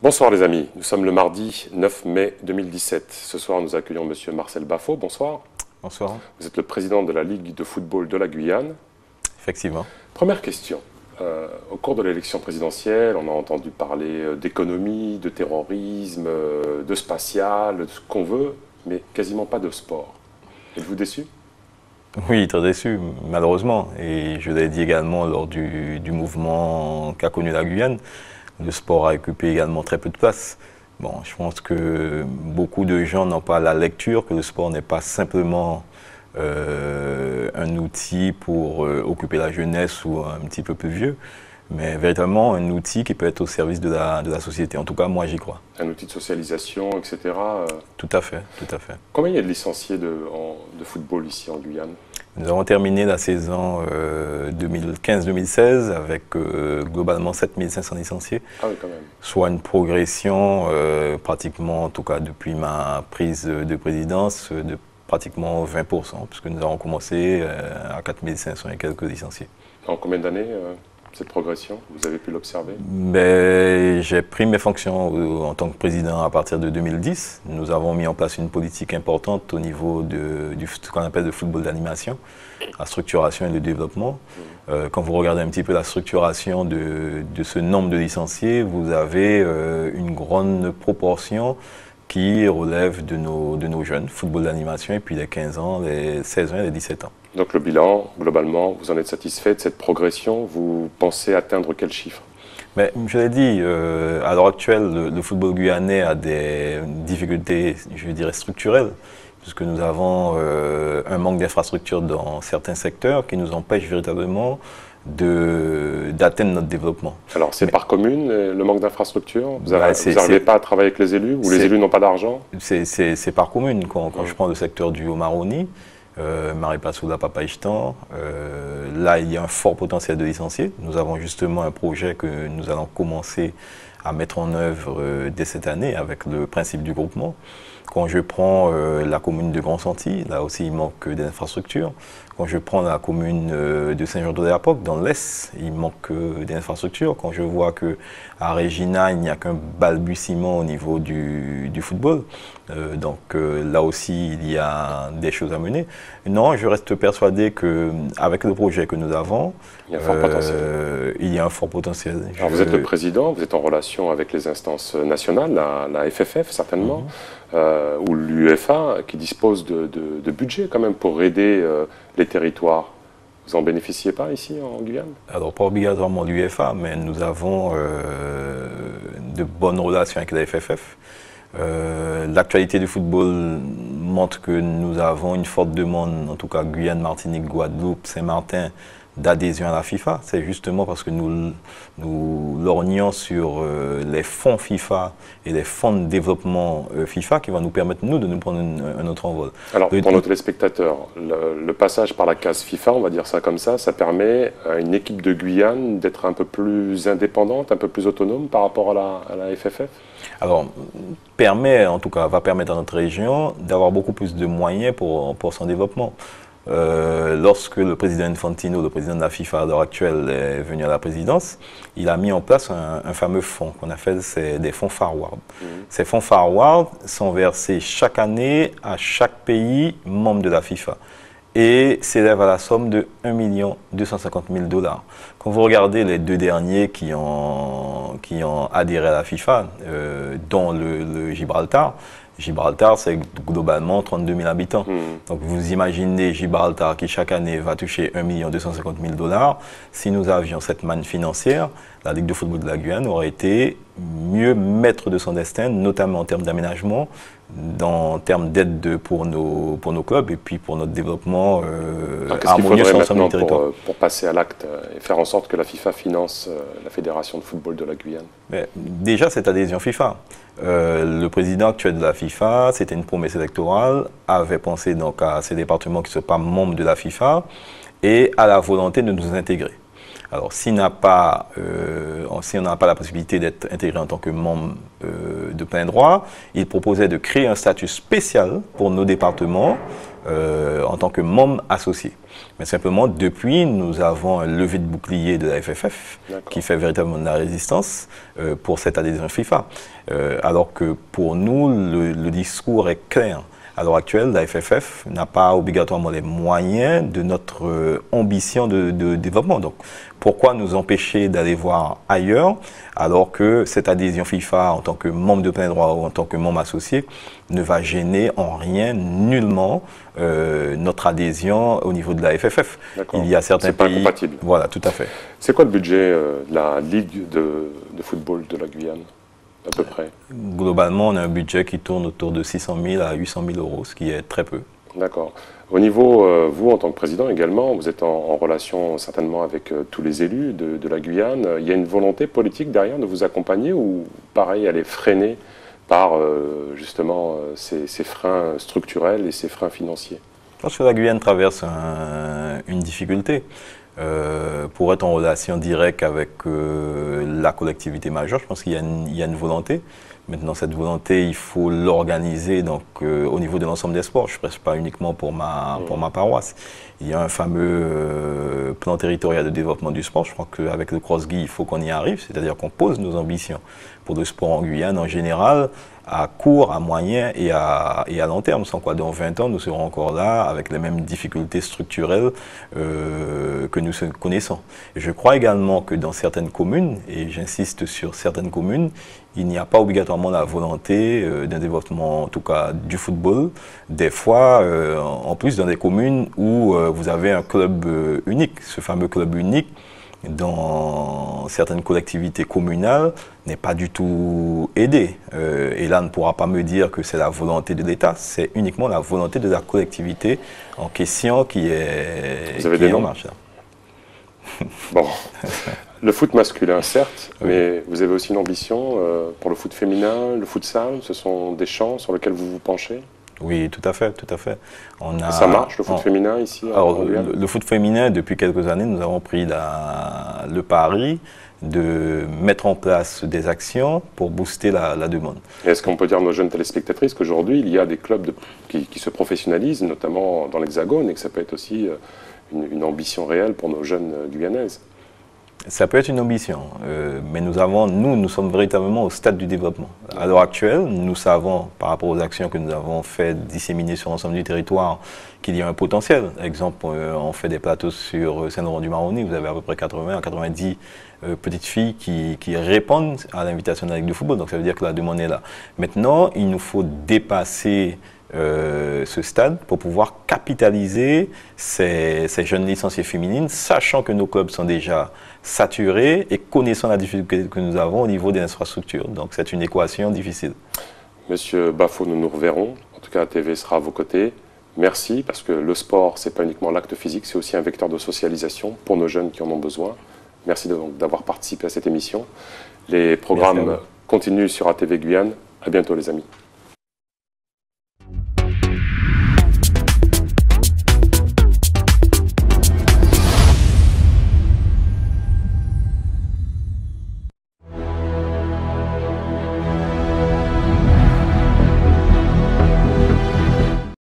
Bonsoir les amis, nous sommes le mardi 9 mai 2017. Ce soir nous accueillons monsieur Marcel Bafo, bonsoir. Bonsoir. Vous êtes le président de la Ligue de football de la Guyane. Effectivement. Première question, au cours de l'élection présidentielle, on a entendu parler d'économie, de terrorisme, de spatial, de ce qu'on veut, mais quasiment pas de sport. Êtes-vous déçu? Oui, très déçu, malheureusement. Et je l'ai dit également lors du mouvement qu'a connu la Guyane. Le sport a occupé également très peu de place. Bon, je pense que beaucoup de gens n'ont pas la lecture, que le sport n'est pas simplement un outil pour occuper la jeunesse ou un petit peu plus vieux, mais véritablement un outil qui peut être au service de la société. En tout cas, moi, j'y crois. Un outil de socialisation, etc. Tout à fait, tout à fait. Combien il y a de licenciés de football ici en Guyane? Nous avons terminé la saison 2015-2016 avec globalement 7500 licenciés, quand même. Soit une progression pratiquement, en tout cas depuis ma prise de présidence, de pratiquement 20%, puisque nous avons commencé à 4500 et quelques licenciés. En combien d'années cette progression, vous avez pu l'observer? J'ai pris mes fonctions en tant que président à partir de 2010. Nous avons mis en place une politique importante au niveau de ce qu'on appelle le football d'animation, la structuration et le développement. Quand vous regardez un petit peu la structuration de ce nombre de licenciés, vous avez une grande proportion qui relève de nos jeunes, football d'animation, et puis les 15 ans, les 16 ans et les 17 ans. Donc le bilan, globalement, vous en êtes satisfait de cette progression? Vous pensez atteindre quel chiffre? Mais, je l'ai dit, à l'heure actuelle, le football guyanais a des difficultés, je dirais, structurelles, puisque nous avons un manque d'infrastructures dans certains secteurs qui nous empêche véritablement d'atteindre notre développement. Alors c'est par commune, le manque d'infrastructures? Vous n'arrivez pas à travailler avec les élus? Ou les élus n'ont pas d'argent? C'est par commune. Quand je prends le secteur du Haut-Maroni, Maripasoula, Papaïchtan, là il y a un fort potentiel de licenciés. Nous avons justement un projet que nous allons commencer à mettre en œuvre dès cette année avec le principe du groupement. Quand je prends la commune de Grand-Santi, là aussi il manque des infrastructures. Quand je prends la commune de Saint-Jean-de-l'Époque, dans l'Est, il manque des infrastructures. Quand je vois qu'à Regina, il n'y a qu'un balbutiement au niveau du football. Donc là aussi, il y a des choses à mener. Non, je reste persuadé qu'avec le projet que nous avons, il y a un fort potentiel. Il y a un fort potentiel. Alors vous êtes le président, vous êtes en relation avec les instances nationales, la FFF certainement, ou l'UEFA, qui dispose de budget quand même pour aider les territoires. Vous n'en bénéficiez pas ici en Guyane? Alors pas obligatoirement l'UEFA, mais nous avons de bonnes relations avec la FFF. L'actualité du football montre que nous avons une forte demande, en tout cas Guyane, Martinique, Guadeloupe, Saint-Martin, d'adhésion à la FIFA. C'est justement parce que nous lorgnons sur les fonds FIFA et les fonds de développement FIFA qui vont nous permettre, nous, de nous prendre un autre envol. Alors, pour nos téléspectateurs, le passage par la case FIFA, on va dire ça comme ça permet à une équipe de Guyane d'être un peu plus indépendante, un peu plus autonome par rapport à la FFF? Alors, en tout cas, va permettre à notre région d'avoir beaucoup plus de moyens pour son développement. Lorsque le président Infantino, le président de la FIFA à l'heure actuelle, est venu à la présidence, il a mis en place un fameux fonds qu'on appelle des fonds Forward. Ces fonds Forward sont versés chaque année à chaque pays membre de la FIFA et s'élèvent à la somme de 1 250 000 $. Quand vous regardez les deux derniers qui ont adhéré à la FIFA, dont le Gibraltar, c'est globalement 32 000 habitants. Donc vous imaginez Gibraltar qui chaque année va toucher 1 250 000 $. Si nous avions cette manne financière, la Ligue de football de la Guyane aurait été mieux maître de son destin, notamment en termes d'aménagement, en termes d'aide pour nos clubs et puis pour notre développement harmonieux sur l'ensemble du territoire. Pour passer à l'acte et faire en sorte que la FIFA finance la Fédération de football de la Guyane? Mais déjà, cette adhésion FIFA. Le président actuel de la FIFA, c'était une promesse électorale, avait pensé donc à ces départements qui ne sont pas membres de la FIFA et à la volonté de nous intégrer. Alors, si on n'a pas la possibilité d'être intégré en tant que membre de plein droit, il proposait de créer un statut spécial pour nos départements en tant que membre associé. Mais simplement, depuis, nous avons un levé de bouclier de la FFF qui fait véritablement de la résistance pour cette adhésion FIFA. Alors que pour nous, le discours est clair. À l'heure actuelle, la FFF n'a pas obligatoirement les moyens de notre ambition de développement. Donc, pourquoi nous empêcher d'aller voir ailleurs alors que cette adhésion FIFA en tant que membre de plein droit ou en tant que membre associé ne va gêner en rien, nullement, notre adhésion au niveau de la FFF. Il y a certains pays... C'est pas incompatible. Voilà, tout à fait. C'est quoi le budget de la Ligue de football de la Guyane ? À peu près. Globalement, on a un budget qui tourne autour de 600 000 à 800 000 euros, ce qui est très peu. D'accord. Au niveau, vous, en tant que président également, vous êtes en relation certainement avec tous les élus de la Guyane. Il y a une volonté politique derrière de vous accompagner ou, pareil, elle est freinée par justement ces freins structurels et ces freins financiers? Je pense que la Guyane traverse une difficulté. Pour être en relation directe avec la collectivité majeure, je pense qu'il y a une volonté. Maintenant, cette volonté, il faut l'organiser au niveau de l'ensemble des sports. Je ne presse pas uniquement pour ma paroisse. Il y a un fameux plan territorial de développement du sport. Je crois qu'avec le Cross-Guy, il faut qu'on y arrive, c'est-à-dire qu'on pose nos ambitions pour le sport en Guyane en général, à court, à moyen et à long terme, sans quoi dans 20 ans, nous serons encore là avec les mêmes difficultés structurelles que nous connaissons. Et je crois également que dans certaines communes, et j'insiste sur certaines communes, il n'y a pas obligatoirement la volonté d'un développement, en tout cas du football. Des fois, en plus dans des communes où vous avez un club unique, ce fameux club unique, dans certaines collectivités communales, n'est pas du tout aidé. Et là, on ne pourra pas me dire que c'est la volonté de l'État, c'est uniquement la volonté de la collectivité en question qui est, vous avez des noms en marche. Bon, le foot masculin, certes, oui. Mais vous avez aussi une ambition pour le foot féminin, le futsal, ce sont des champs sur lesquels vous vous penchez? Oui, tout à fait, tout à fait. Ça marche, le foot féminin, ici? Alors, le foot féminin, depuis quelques années, nous avons pris le pari de mettre en place des actions pour booster la demande. Est-ce qu'on peut dire à nos jeunes téléspectatrices qu'aujourd'hui, il y a des clubs qui se professionnalisent, notamment dans l'Hexagone, et que ça peut être aussi une ambition réelle pour nos jeunes guyanaises? Ça peut être une ambition, mais nous sommes véritablement au stade du développement. À l'heure actuelle, nous savons, par rapport aux actions que nous avons fait disséminer sur l'ensemble du territoire, qu'il y a un potentiel. Exemple, on fait des plateaux sur Saint-Laurent-du-Maroni, vous avez à peu près 80 à 90 petites filles qui répondent à l'invitation de la Ligue de football, donc ça veut dire que la demande est là. Maintenant, il nous faut dépasser ce stade pour pouvoir capitaliser ces jeunes licenciées féminines, sachant que nos clubs sont déjà saturés et connaissant la difficulté que nous avons au niveau des infrastructures. Donc c'est une équation difficile. Monsieur Bafo, nous nous reverrons. En tout cas, ATV sera à vos côtés. Merci, parce que le sport, ce n'est pas uniquement l'acte physique, c'est aussi un vecteur de socialisation pour nos jeunes qui en ont besoin. Merci d'avoir participé à cette émission. Les programmes continuent sur ATV Guyane. À bientôt les amis.